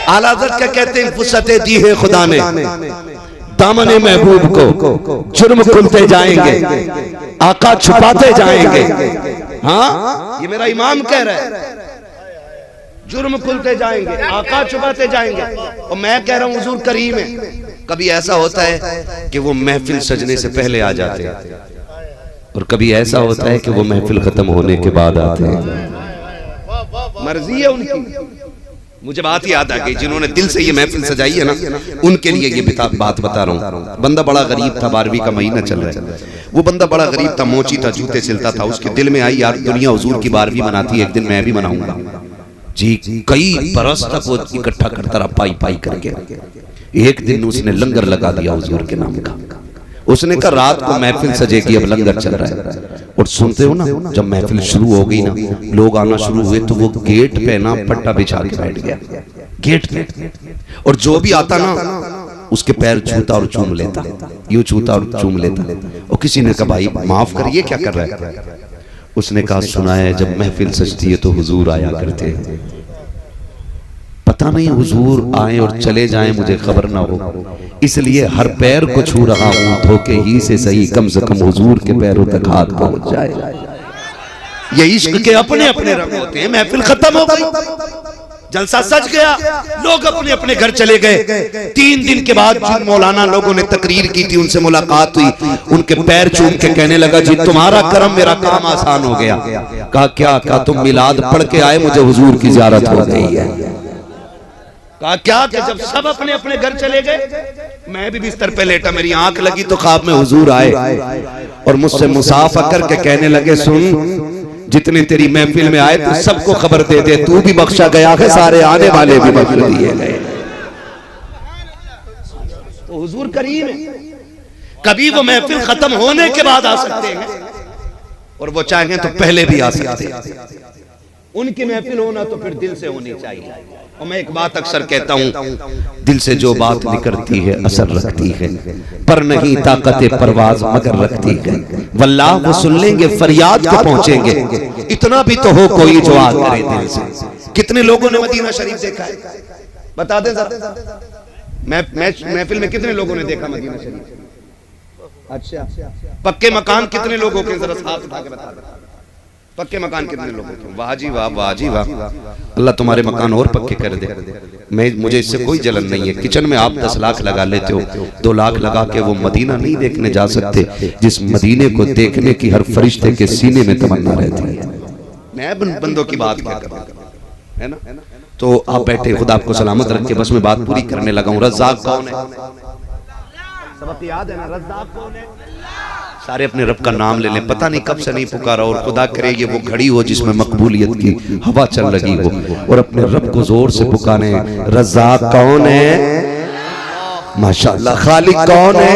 Speaker 1: आला हज़रत क्या कहते हैं? फुर्सतें दी है खुदा ने दामने महबूब को, जुर्म खुलते जाएंगे, आका छुपाते जाएंगे। हाँ, ये मेरा इमाम कह रहा है, जुर्म खुलते जाएंगे, आका छुपाते जाएंगे। और मैं कह रहा हूँ हुजूर करीम है। कभी ऐसा होता है कि वो महफिल सजने से पहले आ जाते हैं और कभी ऐसा होता है कि वो महफिल खत्म होने के बाद आते हैं। मर्जी है उनकी। मुझे बात याद आ गई, जिन्होंने दिल से ये महफिल सजाई है ना, उनके लिए ये बात बता रहा हूँ। बंदा बड़ा गरीब था, 12वीं का महीना चल रहा है। वो बंदा बड़ा गरीब था, मोची था, जूते सिलता था। उसके दिल में आई यार दुनिया हुजूर की 12वीं मनाती है, एक दिन मैं भी मनाऊंगा जी। कई बरस तक वो इकट्ठा करता रहा पाई पाई करके। एक दिन उसने लंगर लगा दिया हुजूर के नाम का। उसने कहा रात को महफिल सजेगी, अब लंगर चल रहा है। और सुनते हो ना, जब महफिल शुरू हो गई ना, लोग आना शुरू हुए, तो वो गेट पे ना पट्टा बिछा के बैठ गया गेट पे। और जो भी आता ना उसके पैर छूता और चूम लेता, यूं छूता और चूम लेता। और किसी ने कहा भाई माफ करिए क्या कर रहा है? उसने कहा सुना है जब महफिल सजती है तो हुजूर आया करते हैं। पता नहीं हुजूर आए और चले जाएं मुझे खबर ना हो, इसलिए हर पैर को छू रहा हूं, धोखे ही से सही कम से कम हुजूर के पैरों तक हाथ पहुंच जाए। ये इश्क के अपने अपने रंग होते हैं। महफिल खत्म हो गई, जलसा सज गया, लोग अपने अपने घर चले गए। 3 दिन के बाद जिन मौलाना लोगों ने तकरीर की थी उनसे मुलाकात हुई, उनके पैर चूम के कहने लगा जी तुम्हारा करम मेरा काम आसान हो गया। कहा क्या? कहा तुम मिलाद पढ़ के आए, मुझे हुजूर की ज़ियारत हो गई है। कहा क्या? कि जब सब अपने अपने घर चले गए, मैं भी बिस्तर पे लेटा, मेरी आंख लगी तो ख्वाब में हुजूर आए और मुझसे मुसाफा करके कहने लगे सुन, जितने तेरी महफिल में आए थे सबको खबर दे दे, तू भी बख्शा गया है, सारे आने वाले भी बख्श दिए गए। तो हुजूर करीम है, कभी वो महफिल खत्म होने के बाद आ सकते हैं और वो चाहें तो पहले भी आ सकते हैं। उनकी महफिल होना तो फिर दिल से होनी चाहिए। और मैं एक बात अक्सर कहता हूं, दिल से जो बात निकलती है असर रखती है, पर नहीं ताकत परवाज मगर रखती है। वल्लाह वो सुन लेंगे, फरियाद को पहुंचेंगे, इतना भी तो हो कोई जो आ करे दिल से। कितने लोगों ने मदीना शरीफ देखा है, बता दें जरा। महफिल में कितने लोगों ने देखा मदीना शरीफ? अच्छा, पक्के मकान कितने लोगों के, जरा हाथ उठा के बता दें। पक्के मकान कितने लोगों के? वाह जी वाह, वाह जी वाह, अल्लाह तुम्हारे मकान और पक्के कर दे। मुझे इससे कोई जलन नहीं है। किचन में आप 10 लाख लगा लेते हो, 2 लाख लगा के वो मदीना नहीं देखने जा सकते जिस मदीने को देखने की हर फरिश्ते के सीने में तमन्ना रहती है। मैं बंदों की बात क्या कर रहा है ना। तो आप बैठे, खुदा आपको सलामत रखे। बस मैं बात पूरी करने लगा हूँ। रज़्ज़ाक़ कौन है? सबक याद है ना, रज़्ज़ाक़ कौन है? सारे अपने रब का नाम ले लें। पता नहीं कब से नहीं पुकारा, और खुदा करे ये वो घड़ी हो जिसमें मकबूलियत की हवा चल लगी हो, और अपने रब को जोर से पुकारे। रज़्ज़ाक़ कौन है? माशाअल्लाह। खालिक कौन है?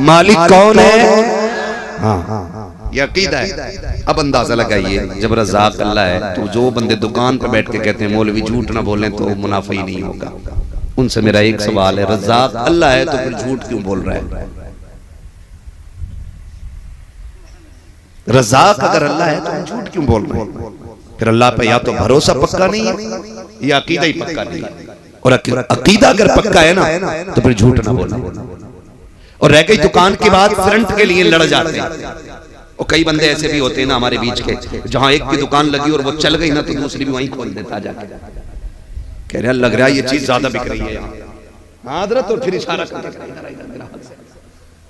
Speaker 1: मालिक कौन है? हाँ, ये अकीदा है। अब अंदाजा लगाइए, जब रज़्ज़ाक़ अल्लाह है तो जो बंदे दुकान पे बैठ के कहते हैं मौलवी झूठ ना बोलें तो मुनाफा ही नहीं होगा, उनसे मेरा एक सवाल है, रज़्ज़ाक़ अल्लाह है तो फिर झूठ क्यों बोल रहा है? रज़्ज़ाक़ अगर अल्लाह है तो झूठ क्यों बोल रहे हैं? फिर अल्लाह पे या तो भरोसा पक्का नहीं है या अकीदा ही पक्का नहीं है। और अकीदा अगर पक्का है ना तो फिर झूठ ना बोलना। और रह गई दुकान की बात, फ्रंट के लिए लड़ जाते हैं। और कई बंदे ऐसे भी होते हैं ना हमारे बीच के, जहां एक की दुकान लगी और वो चल गई ना तो दूसरी भी वहीं खोल देता जाके, कह रहा लग रहा है ये चीज ज्यादा बिक रही है यहाँ। हाँ हज़रत, तो फिर इशारा करता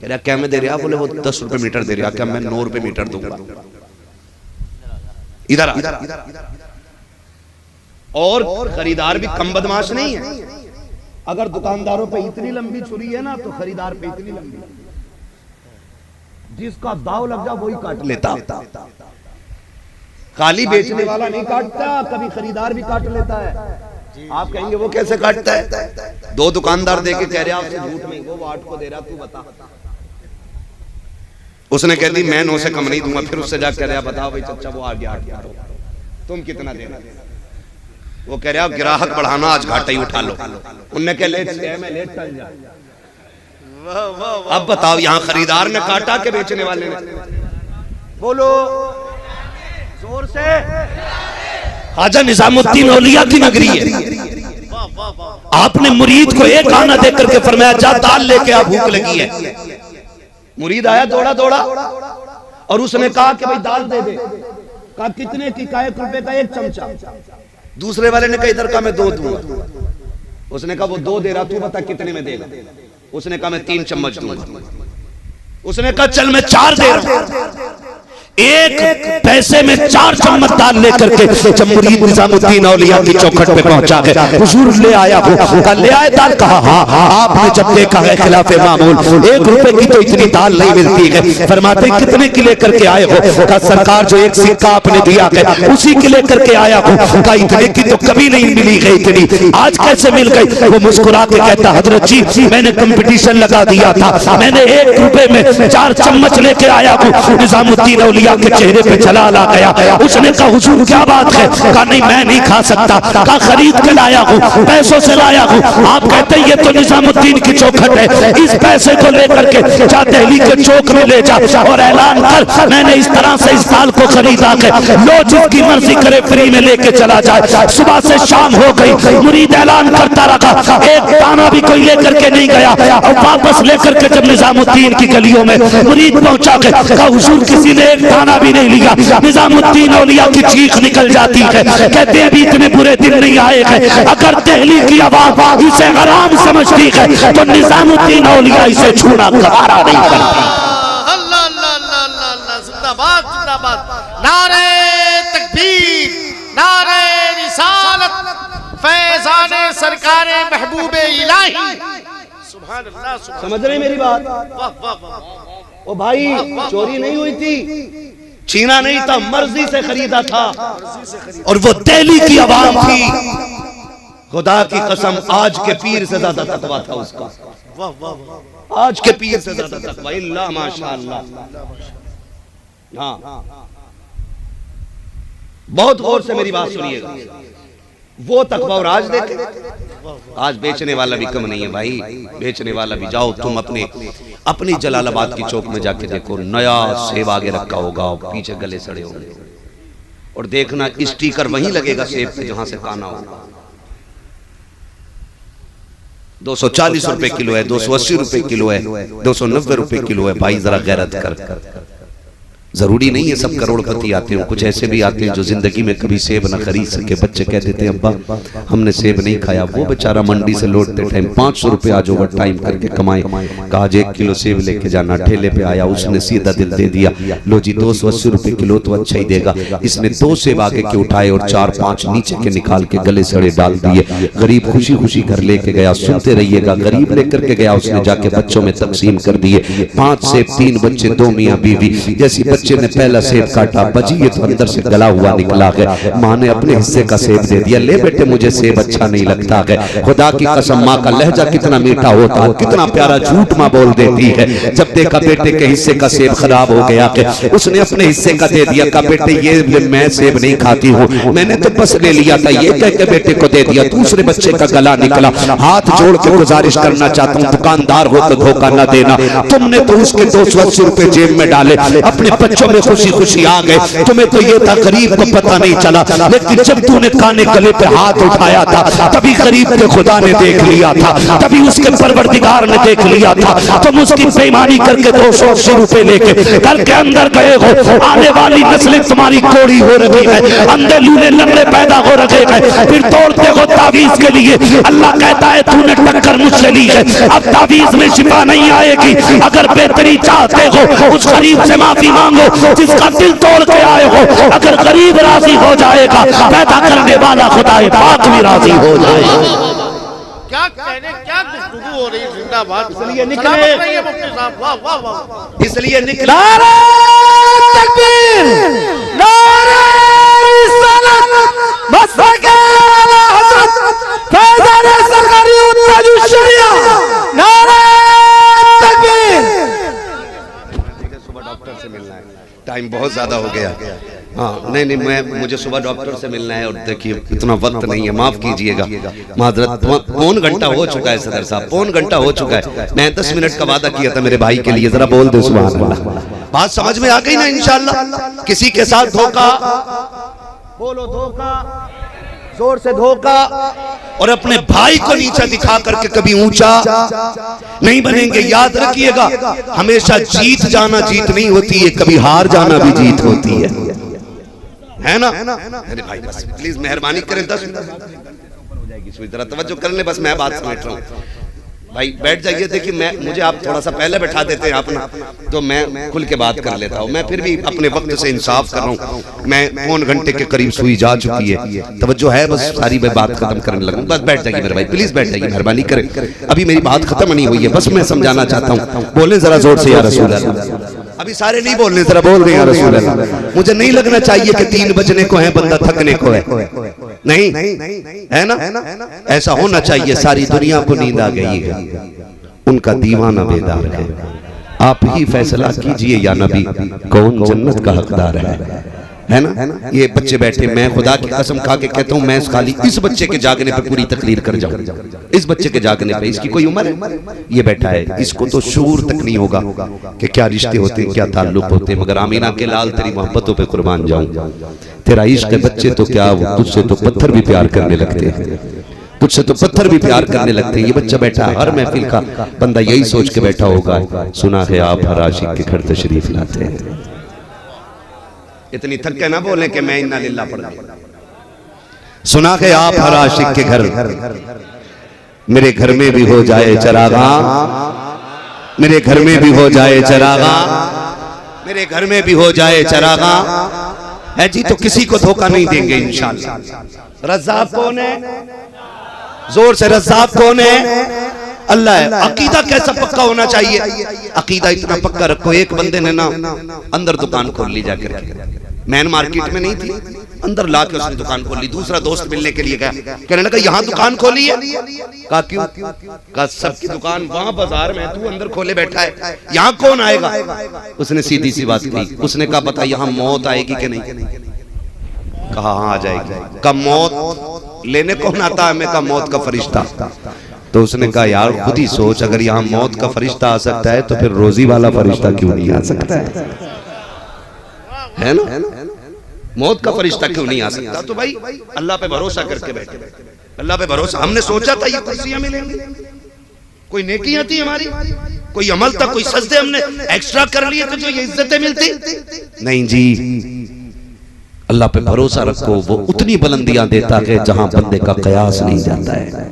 Speaker 1: कह रहा क्या मैं दे रहा? बोले वो 10 रुपए मीटर दे रहा, क्या मैं 9 रुपए मीटर दूंगा? इधर और खरीदार भी कम बदमाश नहीं है। अगर दुकानदारों पे इतनी लंबी छुरी है ना तो खरीदार पे इतनी लंबी, जिसका दाव लग जा वही काट लेता। खाली बेचने वाला नहीं काटता, कभी खरीदार भी काट लेता है। आप कहेंगे वो कैसे काटता है? 2 दुकानदार देके कह रहे आपसे झूठ नहीं, वो 8 को दे रहा, तू बता। उसने कह दी मैं 9 से कम नहीं दूंगा। फिर उससे जाकर कह रहा बताओ भाई चचा वो आ गया, तुम कितना देना? वो कह रहा ग्राहक बढ़ाना, आज घाटा ही उठा लो। उनने कह लेट मैं लेट चल जा। अब बताओ यहाँ खरीदार ने काटा के बेचने वाले ने? बोलो जोर से। ख्वाजा निजामुद्दीन औलिया की नगरी है। आपने मुरीद को एक आना दे करके फरमाया जा दाल लेके आ, भूख लगी है। मुरीद आया दौड़ा दौड़ा और उसने कहा कि भाई दाल दे दे। कहा कितने की? का 1 रुपए का 1 चमचा। दूसरे वाले ने कहा इधर का मैं 2 दूंगा। उसने कहा वो 2 दे रहा, तू बता कितने में देगा? उसने कहा मैं 3 चम्मच दूंगा। उसने कहा चल मैं 4 दे रहा हूं। 1 पैसे में 4 चम्मच दाल लेकर के जब मुरीद निजामुद्दीन औलिया की चौखट पे पहुंचा है, हुजूर ले आया हो, कहा ले आए दाल? कहा हाँ। आपने जब देखा है खिलाफे मामूल 1 रुपए की तो इतनी दाल नहीं मिलती है। फरमाते कितने की लेकर के आए हो? कहा सरकार जो 1 सिक्का आपने दिया है उसी की लेकर के आया हो। कहा इतने की तो कभी नहीं मिली है इतनी, आज कैसे मिल गई? वो मुस्कुरा के कहता हजरत जी मैंने कंपटीशन लगा दिया था, मैंने 1 रुपए में 4 चम्मच लेके आया हूँ। निजामुद्दीन औलिया के चेहरे पे जलाल आ गया। उसने कहा हुजूर क्या बात है? कहा नहीं मैं नहीं खा सकता। कहा खरीद के लाया हूँ, पैसों से लाया हूँ। आप कहते हैं ये तो निजामुद्दीन की चौखट है, इस पैसे को लेकर के जा दिल्ली के चौक में ले जा और ऐलान कर मैंने इस तरह से इस साल को खरीदा है, लो जिसकी मर्जी करे फ्री में लेके चला जाए। सुबह से शाम हो गई, मुरीद ऐलान करता रहा, एक दाना भी कोई लेकर के नहीं गया। और वापस लेकर के जब निजामुद्दीन की गलियों में मुरीद पहुंचा के कहा हुजूर किसी ने एक दाना भी नहीं लिया। निजामुद्दीन औलिया की चीख निकल जाती है, कहते हैं अभी इतने बुरे दिन नहीं आए हैं। अगर दिल्ली की आवाज इसे हराम समझती है तो निजामुद्दीन औलिया इसे छूना गवारा नहीं करता।
Speaker 2: अल्लाह अल्लाह अल्लाह अल्लाह, जिंदाबाद जिंदाबाद। नारे तकबीर, नारे रिसालत, फैज़ाने सरकारे महबूबे इलाही। सुभान अल्लाह। समझ रहे मेरी बात? वाह वाह वाह। ओ भाई चोरी नहीं हुई थी,
Speaker 1: छीना नहीं था, मर्जी से खरीदा था। और वो दिल्ली की आवाम थी, खुदा की कसम आज के पीर से ज्यादा तकवा था उसका।
Speaker 2: वाह वाह वाह,
Speaker 1: आज के पीर से ज्यादा तकवा, इल्ला माशाअल्लाह। हाँ, बहुत गौर से मेरी बात सुनिएगा। वो तकवा और आज देखे, आज बेचने वाला भी कम नहीं है भाई, बेचने वाला भी। जाओ तुम अपनी जलालाबाद की चौक में जाके देखो, नया सेब आगे रखा होगा, पीछे गले सड़े होंगे, और देखना स्टिकर वहीं लगेगा सेब पे जहां से काना होगा। 240 रुपए किलो है, 280 रुपए किलो है, 290 रुपए किलो है। भाई जरा गैरत कर। जरूरी नहीं है सब करोड़पति आते हो, कुछ ऐसे भी आते हैं जो जिंदगी में कभी सेब ना खरीद सके। बच्चे कह देते हैं अब्बा हमने सेब नहीं खाया। वो बेचारा मंडी से लौटते टाइम 500 रुपए आज ओवर टाइम करके कमाए। कहा 1 किलो सेब लेके जाना, ठेले पे आया, उसने सीधा दिल दे दिया, लो जी 280 रुपए किलो तो अच्छा ही देगा। इसने 2 सेब आगे के उठाए और 4-5 नीचे के निकाल के गले सड़े डाल दिए। गरीब खुशी खुशी घर लेके गया। सुनते रहिएगा, गरीब लेकर के गया, उसने जाके बच्चों में तकसीम कर दिए। 5 सेब, 3 बच्चे, 2 मियाँ बीवी। जैसी बच्चे ने पहला सेब काटा, बजी ये तो अंदर से गला हुआ निकला है। माँ ने अपने हिस्से का सेब दे दिया, ले बेटे मुझे सेब अच्छा नहीं लगता है। खुदा की कसम माँ का लहजा कितना मीठा होता है, कितना प्यारा झूठ माँ बोल देती है। जब देखा बेटे के हिस्से का सेब खराब हो गया है, उसने अपने हिस्से का दे दिया। कहा बेटे ये मैं सेब नहीं खाती हूँ, मैंने तो बस ले लिया था, ये कह के बेटे को दे दिया। दूसरे बच्चे का गला निकला। हाथ जोड़ के गुजारिश करना चाहता हूँ, दुकानदार हो तो धोखा न देना। तुमने तो उसके 280 रुपए जेब में डाले, अपने बच्चों में खुशी खुशी आ गए। तुम्हें तो ये था गरीब को पता नहीं चला, लेकिन जब तूने काने गले पे हाथ उठाया था तभी गरीब के खुदा ने देख लिया था, तभी उसके परवरदिगार ने देख लिया था। तुम उसकी बेईमानी करके 280 रुपए लेके घर के अंदर गए हो। आने वाली नस्लें तुम्हारी कोड़ी हो रही है, अंधे लूले लंगड़े पैदा हो रहे हैं, फिर तोड़ते हो तावीज के लिए। अल्लाह कहता है तूने टक्कर मुझसे ली है, अब तावीज में शिफा नहीं आएगी। अगर बेहतरी चाहते हो उस गरीब से माफी मांगो जिसका दिल तोड़ के आए हो। अगर गरीब राजी हो जाएगा, पैदा करने वाला खुदाए पाक भी राजी हो जाएगा।
Speaker 2: क्या कहने, क्या गुफ्तगू हो रही है। जिंदाबाद,
Speaker 1: इसलिए निकले,
Speaker 2: सलामत रहिए मुफ्ती साहब। वाह वाह वाह,
Speaker 1: इसलिए निकला।
Speaker 3: नारे तकबीर, नारे रिसालत, मस्तके आला हज़रत फैज़ान सरकारी उन्नत शरिया। नारे तकबीर।
Speaker 1: सुबह डॉक्टर से मिलना है, टाइम बहुत ज्यादा हो गया। हाँ नहीं मुझे सुबह डॉक्टर से मिलना है, और देखिए इतना वक्त नहीं है, माफ कीजिएगा माजरत। 1 घंटा हो चुका है सदर साहब, 1 घंटा हो चुका है। मैं 10 मिनट का वादा किया था मेरे भाई के लिए, जरा बोल दो सुभान अल्लाह। बात समझ में आ गई ना इंशाअल्लाह। किसी के साथ धोखा, बोलो धोखा, जोर से धोखा, और अपने भाई को नीचा दिखा करके कभी ऊंचा नहीं बनेंगे। याद रखिएगा, हमेशा जीत जाना जीत नहीं होती है, कभी हार जाना भी जीत होती है ना। अरे भाई बस प्लीज मेहरबानी करें, 10 मिनट हो जाएगी, जरा तवज्जो कर ले, बस मैं बात समेट रहा हूँ। भाई बैठ जाइए। देखिए मुझे आप थोड़ा सा पहले बैठा देते हैं अपना, तो मैं खुल के बात कर लेता हूँ। मैं फिर भी अपने वक्त से इंसाफ कर रहा हूँ। मैं 1 घंटे के करीब सुई जा चुकी है, तवज्जो है, बस सारी मैं बात खत्म करने लगूँ। बस बैठ जाइए मेरे भाई, प्लीज बैठ जाइए, मेहरबानी करें। अभी मेरी बात खत्म नहीं हुई है, बस मैं समझाना चाहता हूँ। बोले जरा जोर से या रसूल अल्लाह। अभी सारे नहीं बोलने, जरा बोल रहे हैं या रसूल अल्लाह। मुझे नहीं लगना चाहिए कि 3 बजने को है, बंदा थकने को है, नहीं है ना। ऐसा होना चाहिए सारी दुनिया को नींद आ गई है, उनका दीवाना बेदार है। आप ही फैसला कीजिए या नबी, कौन जन्नत का हकदार है ना। ये बच्चे बैठे, मैं खुदा की कसम खा के कहता हूँ, मैं खाली इस बच्चे के जागने पे पूरी तकरीर कर जाऊं। इस बच्चे के जागने पे, इसकी कोई उम्र है, ये बैठा है, इसको तो शूर तक नहीं होगा कि क्या रिश्ते होते हैं, क्या ताल्लुक होते हैं। मगर आमीना के लाल तेरी मोहब्बतों पे कुर्बान जाऊं, तेरा इश्क है बच्चे तो क्या, तुझसे तो पत्थर भी प्यार करने लगते हैं, तुझसे तो पत्थर भी प्यार करने लगते हैं। ये बच्चा बैठा, हर महफिल का बंदा यही सोच के बैठा होगा, सुना है आप हर आशिक के घर तशरीफ लाते हैं। इतनी थक के ना बोले कि मैं इन्ना लिल्लाह पढ़ गया। सुना है आप हर आशिक के घर, मेरे घर में भी हो जाए चरागा, मेरे घर में भी हो जाए चरागा, मेरे घर में भी हो जाए चरागा है जी। तो किसी को धोखा नहीं देंगे इंशाअल्लाह। रज़्ज़ाक़ कौन है? जोर से, रज़्ज़ाक़ कौन है? अल्लाह है। अकीदा कैसा पक्का होना चाहिए? अकीदा इतना पक्का रखो, एक बंदे ने ना अंदर दुकान खोल ली जाकर, मैन मार्केट में नहीं थी, अंदर ला के उसने दुकान खोल ली। दूसरा दोस्त मिलने के लिए गया, कहने लगा यहाँ दुकान खोली है। कहा क्यों? कहा सबकी दुकान वहां बाजार में, तू अंदर खोले बैठा है, यहाँ कौन आएगा? उसने सीधी सी बात की, उसने कहा बता यहाँ मौत आएगी कि नहीं? कहा हाँ आ जाएगी। कहा मौत लेने कौन आता है? मैं कहा मौत का फरिश्ता। तो उसने कहा यार खुद ही सोच, अगर यहाँ मौत का फरिश्ता आ सकता है तो फिर रोजी वाला फरिश्ता क्यों नहीं आ सकता है ना? मौत का फरिश्ता क्यों नहीं आ सकता? तो भाई अल्लाह पे भरोसा करके बैठे, अल्लाह पे भरोसा। हमने सोचा था ये कुर्सियां मिलेंगी, कोई नेकियां थी हमारी, कोई अमल था, कोई सजदे हमने एक्स्ट्रा कर लिए तो जो ये इज्जतें मिलती नहीं जी। अल्लाह पे भरोसा रखो, वो उतनी बुलंदियां देता है जहां बंदे का कयास नहीं जाता है।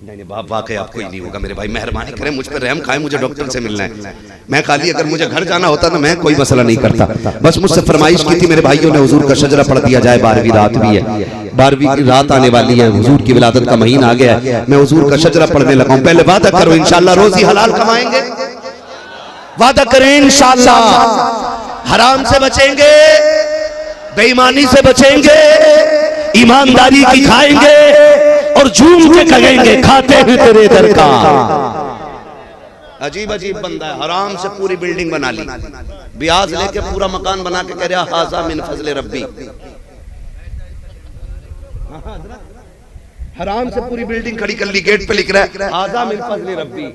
Speaker 1: नहीं बाप वाकई आपको ही नहीं होगा मेरे भाई, मेहरबानी करें मुझ पर रहम खाए, मुझे डॉक्टर से मिलना है। मैं खाली अगर मुझे घर जाना होता ना मैं कोई मसला नहीं करता, बस मुझसे फरमाइश की थी मेरे भाइयों ने हुजूर का शजरा पढ़ दिया जाए। 12वीं रात भी है, 12वीं की रात आने वाली है, हुजूर की विलादत का महीना आ गया है, मैं हुजूर का शजरा पढ़ने लगा हूं। पहले वादा करो इंशाअल्लाह रोजी हलाल कमाएंगे, वादा करें इंशाअल्लाह हराम से बचेंगे, बेईमानी से बचेंगे, ईमानदारी की खाएंगे और झूम के कहेंगे खाते हैं तेरे दर का। अजीब अजीब बंदा है, हराम से पूरी बिल्डिंग बना ली, ब्याज लेके पूरा मकान बना के कह रहा हाजा मिन फजले रब्बी। हराम से पूरी बिल्डिंग खड़ी कर ली, गेट पे लिख रहा है हाजा मिन फजले रब्बी,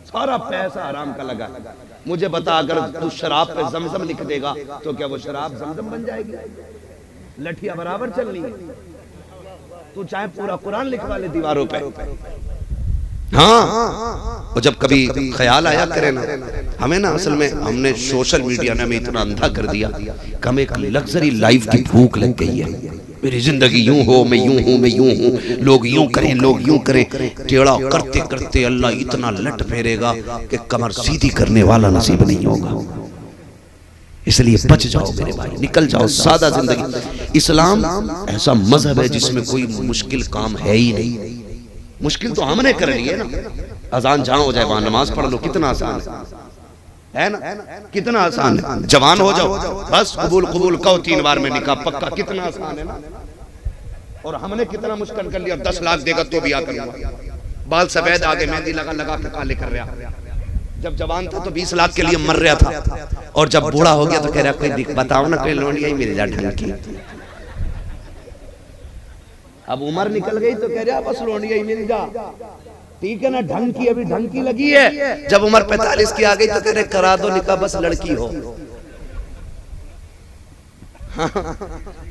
Speaker 1: सारा पैसा हराम का लगा। मुझे बता अगर तू शराब पे जमजम लिख देगा तो क्या वो शराब जमजम बन जाएगी? लठिया बराबर चलनी है। तू चाहे पूरा कुरान लिखवा ले दीवारों पे। हाँ, और जब कभी ख्याल आया करे ना, हमें ना असल में हमने सोशल मीडिया ने हमें इतना अंधा कर दिया कि हमें एक लग्जरी लाइफ की भूख लग गई है। मेरी जिंदगी यूं हो, मैं यूं हूं, मैं यूं हूं, लोग यूं करें, लोग यूं करें। टेढ़ा करते करते अल्लाह इतना लट फेरेगा कि कमर सीधी करने वाला नसीब नहीं होगा। इसलिए बच जाओ मेरे भाई, निकल जाओ सादा जिंदगी। इस्लाम ऐसा मजहब है जिसमें कोई मुश्किल काम है ही नहीं। मुश्किल तो हमने कर ली है ना, अजान जहां हो जाए वहां नमाज पढ़ लो, कितना आसान है ना, कितना आसान है। जवान हो जाओ बस कबूल कबूल कहो 3 बार में निकाह पक्का, कितना आसान है ना। और हमने कितना मुश्किल कर लिया, 10 लाख देगा तो भी आ करूंगा। बाल सफेद आगे मेहंदी लगा लगा के काले कर रहा। जब जवान था तो 20 लाख के लिए मर रहा था, और जब बूढ़ा हो गया तो कह रहा कोई बताओ ना कोई लोनिया ही मिल जाए ढंग की। अब उम्र निकल गई तो कह रहा बस लोनिया ही मिल जा, ठीक है ना, ढंग की अभी ढंग की लगी है। जब उम्र 45 की आ गई तो कह रहे करा दो निकाह बस लड़की हो।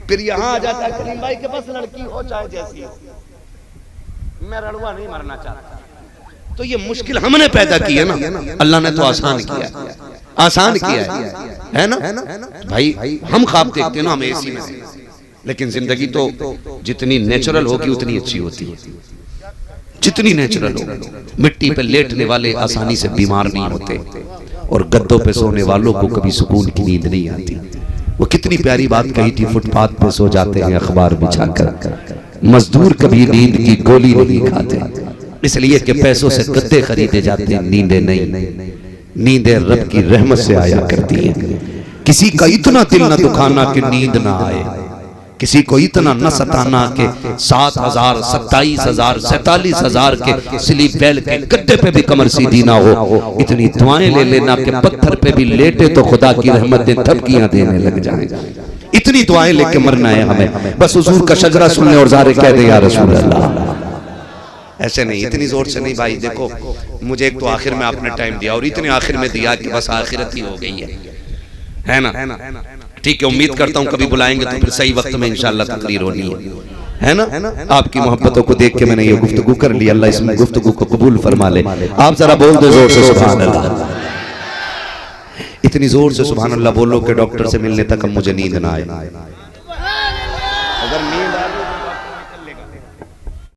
Speaker 1: फिर यहाँ आ जाता है करीम भाई के बस लड़की हो चाहे जैसी हो, मैं रड़ुआ नहीं मरना चाहता। तो ये मुश्किल हमने पैदा की है ना, अल्लाह ने तो आसान किया, आसान किया है ना भाई। हम ख्वाब देखते हैं ना हम एसी में, लेकिन जिंदगी तो जितनी नेचुरल होगी उतनी अच्छी होती है, जितनी नेचुरल हो। मिट्टी पे लेटने वाले आसानी से बीमार नहीं होते, और गद्दों पे सोने वालों को कभी सुकून की नींद नहीं आती। वो कितनी प्यारी बात कही थी, फुटपाथ पे सो जाते हैं अखबार बिछाकर, मजदूर कभी नींद की गोली नहीं खाते, इसलिए कि पैसों से गद्दे खरीदे जाते हैं, नींदें नहीं। नींदें रब की रहमत से आया करती हैं। किसी का इतना दिल न दुखाना कि नींद ना आए, किसी को इतना न सताना कि 7,000 27,000 47,000 के स्लीप बेल के गद्दे पे भी कमर सीधी ना हो। इतनी दुआएं ले लेना कि पत्थर पे भी लेटे तो खुदा की रहमतें थपकियां देने लग जाए। इतनी दुआएं लेके मरना है हमें, बस हुजूर का शजरा सुनने और जारे कह दे या रसूल अल्लाह। ऐसे नहीं, इतनी जोर से नहीं भाई। देखो मुझे एक तो आखिर में आपने टाइम दिया, और इतने आखिर में दिया कि बस आखिरत ही हो गई है ना। ठीक है, उम्मीद करता हूँ कभी बुलाएंगे तो फिर सही वक्त में इंशाअल्लाह तकरीर होनी है ना। आपकी मोहब्बतों को देख के मैंने ये गुफ्तगू कर ली, अल्लाह इसमें गुफ्तगू को कबूल फरमा ले। आप जरा बोल दो जोर से सुभान अल्लाह। इतनी जोर से सुभान अल्लाह बोलो कि डॉक्टर से मिलने तक मुझे नींद ना आए।